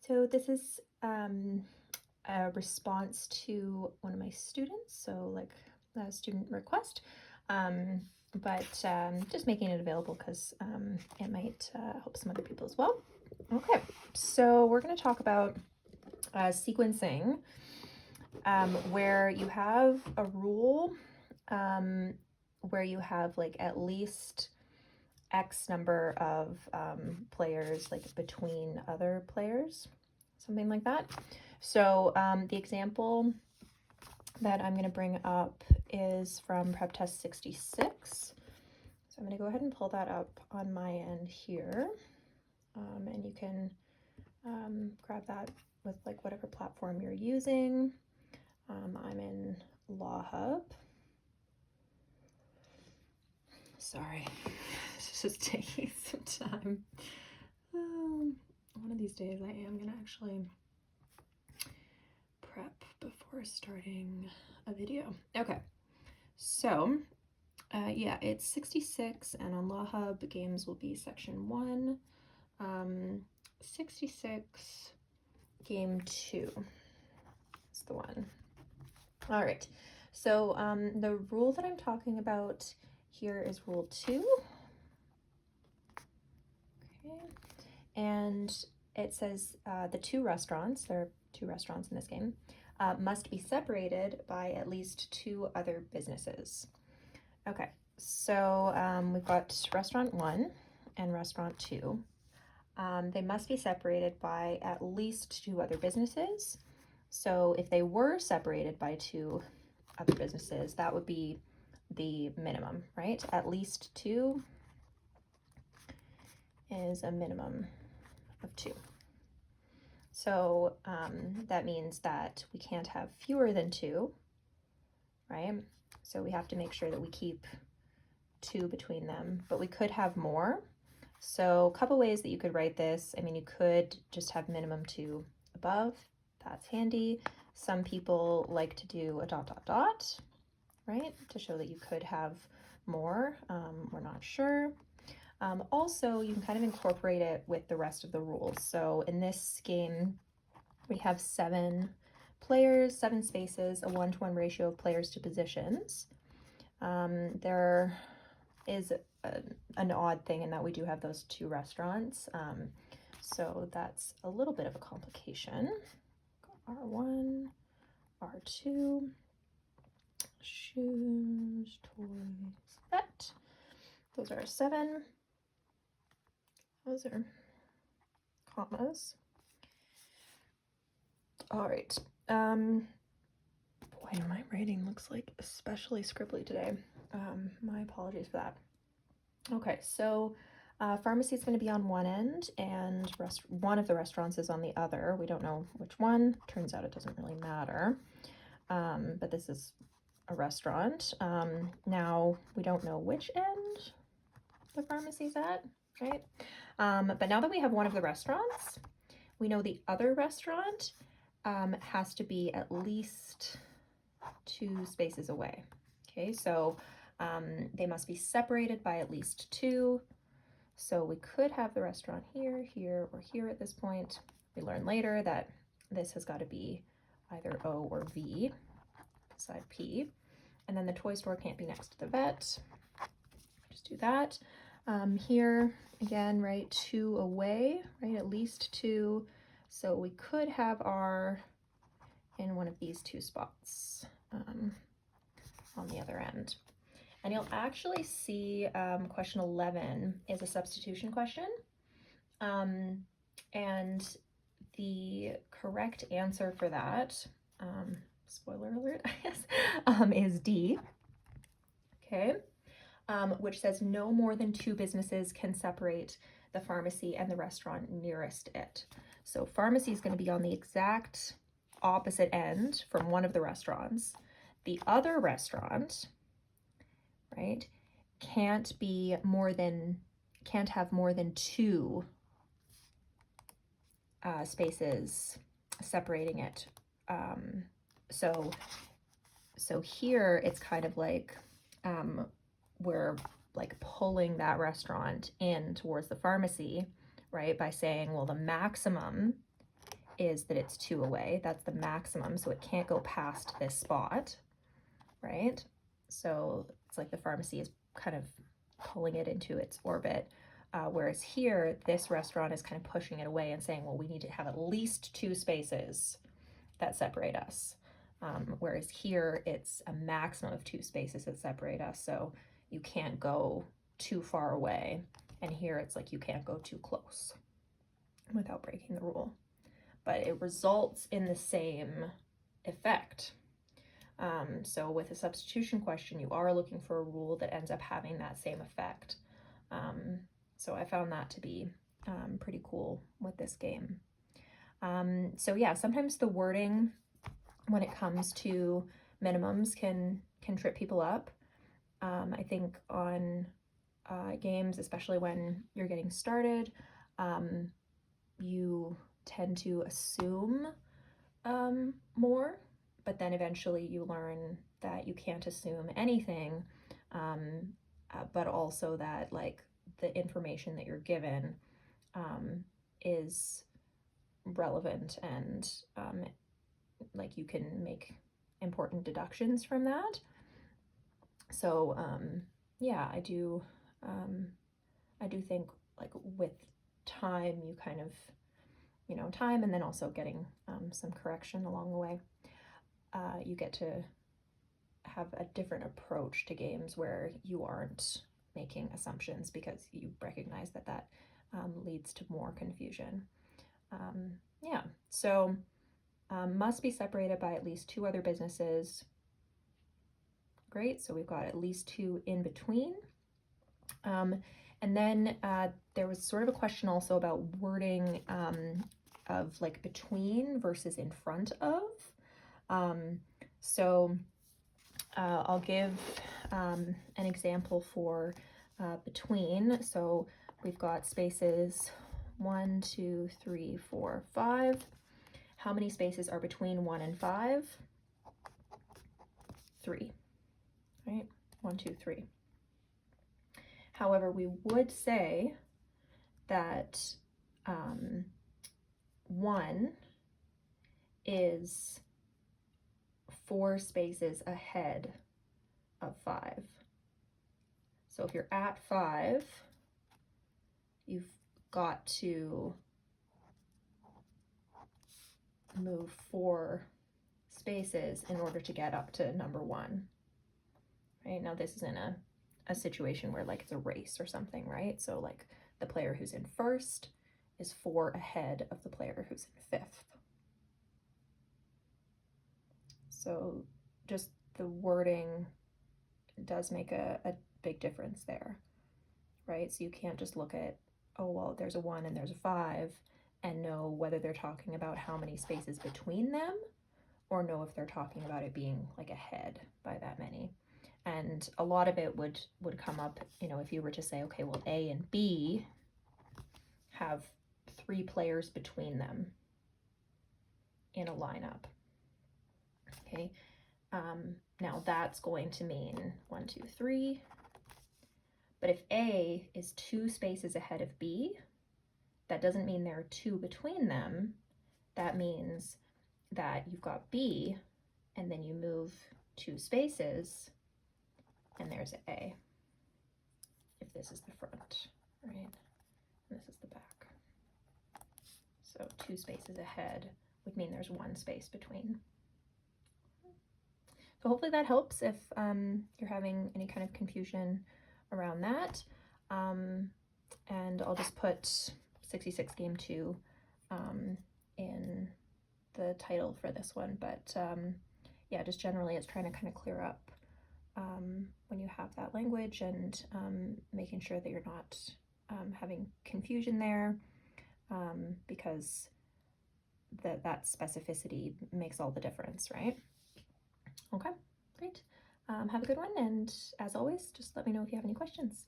So this is a response to one of my students, so like a student request, but just making it available because it might help some other people as well. Okay, so we're going to talk about sequencing, where you have a rule where you have like at least X number of players like between other players, something like that. So the example that I'm going to bring up is from prep test 66. So I'm going to go ahead and pull that up on my end here, and you can grab that with like whatever platform you're using. I'm in Law Hub. Sorry, it's just taking some time. One of these days I am gonna actually prep before starting a video. Okay, so yeah, it's 66, and on Law Hub games will be section 1, 66 game 2 is the one. All right, so the rule that I'm talking about here is rule 2. Okay, and it says the two restaurants, there are 2 restaurants in this game, must be separated by at least 2 other businesses. Okay, so we've got restaurant 1 and restaurant 2. They must be separated by at least 2 other businesses. So if they were separated by 2 other businesses, that would be the minimum, right? At least 2 is a minimum of 2. So that means that we can't have fewer than 2, right? So we have to make sure that we keep 2 between them, but we could have more. So a couple ways that you could write this. I mean, you could just have minimum 2 above. That's handy. Some people like to do a ... right? To show that you could have more. We're not sure. Also, you can kind of incorporate it with the rest of the rules. So in this game, we have 7 players, 7 spaces, a 1-to-1 ratio of players to positions. There is an odd thing in that we do have those 2 restaurants. So that's a little bit of a complication. R1, R2, shoes, toys, vet. Those are 7. Those are commas. All right. Boy, my writing looks like especially scribbly today. My apologies for that. Okay, so pharmacy is going to be on one end, and one of the restaurants is on the other. We don't know which one. Turns out it doesn't really matter. But this is a restaurant. Now we don't know which end the pharmacy's at, right? But now that we have one of the restaurants, we know the other restaurant has to be at least 2 spaces away. Okay, so they must be separated by at least 2. So we could have the restaurant here, here, or here at this point. We learn later that this has got to be either O or V beside P. And then the toy store can't be next to the vet. Just do that. Here, again, right, 2 away, right, at least 2. So we could have R in one of these 2 spots on the other end. And you'll actually see question 11 is a substitution question. And the correct answer for that, spoiler alert, I guess, is D, okay, which says no more than 2 businesses can separate the pharmacy and the restaurant nearest it. So pharmacy is going to be on the exact opposite end from one of the restaurants. The other restaurant, right, can't have more than 2 spaces separating it. So here it's kind of like we're like pulling that restaurant in towards the pharmacy, right, by saying, well, the maximum is that it's 2 away. That's the maximum, so it can't go past this spot, right? So it's like the pharmacy is kind of pulling it into its orbit. Whereas here, this restaurant is kind of pushing it away and saying, well, we need to have at least 2 spaces that separate us. Whereas here, it's a maximum of 2 spaces that separate us. So you can't go too far away. And here, it's like you can't go too close without breaking the rule. But it results in the same effect. So with a substitution question, you are looking for a rule that ends up having that same effect. So I found that to be pretty cool with this game. So yeah, sometimes the wording when it comes to minimums can trip people up. I think on games, especially when you're getting started, you tend to assume more, but then eventually you learn that you can't assume anything, but also that like the information that you're given is relevant, and like you can make important deductions from that. So yeah, I do think like with time you kind of, time, and then also getting some correction along the way, you get to have a different approach to games where you aren't making assumptions because you recognize that that leads to more confusion. Yeah, so must be separated by at least 2 other businesses. Great, so we've got at least 2 in between. And then there was sort of a question also about wording of like between versus in front of. So I'll give an example for between. So we've got spaces 1, 2, 3, 4, 5. How many spaces are between 1 and 5? 3, right? 1, 2, 3. However, we would say that 1 is 4 spaces ahead of 5. So if you're at 5, you've got to move 4 spaces in order to get up to number 1. Right? Now this is in a situation where like it's a race or something, right? So like the player who's in first is 4 ahead of the player who's in 5th. So just the wording does make a big difference there, right? So you can't just look at, oh, well, there's a 1 and there's a 5 and know whether they're talking about how many spaces between them or know if they're talking about it being like ahead by that many. And a lot of it would come up, if you were to say, okay, well, A and B have 3 players between them in a lineup. Okay, now that's going to mean 1, 2, 3. But if A is 2 spaces ahead of B, that doesn't mean there are 2 between them. That means that you've got B, and then you move 2 spaces, and there's A, if this is the front, right? And this is the back. So 2 spaces ahead would mean there's 1 space between. So hopefully that helps if you're having any kind of confusion around that. And I'll just put 66 Game 2 in the title for this one. But yeah, just generally it's trying to kind of clear up when you have that language, and making sure that you're not having confusion there, because that specificity makes all the difference, right? Okay, great. Have a good one, and as always, just let me know if you have any questions.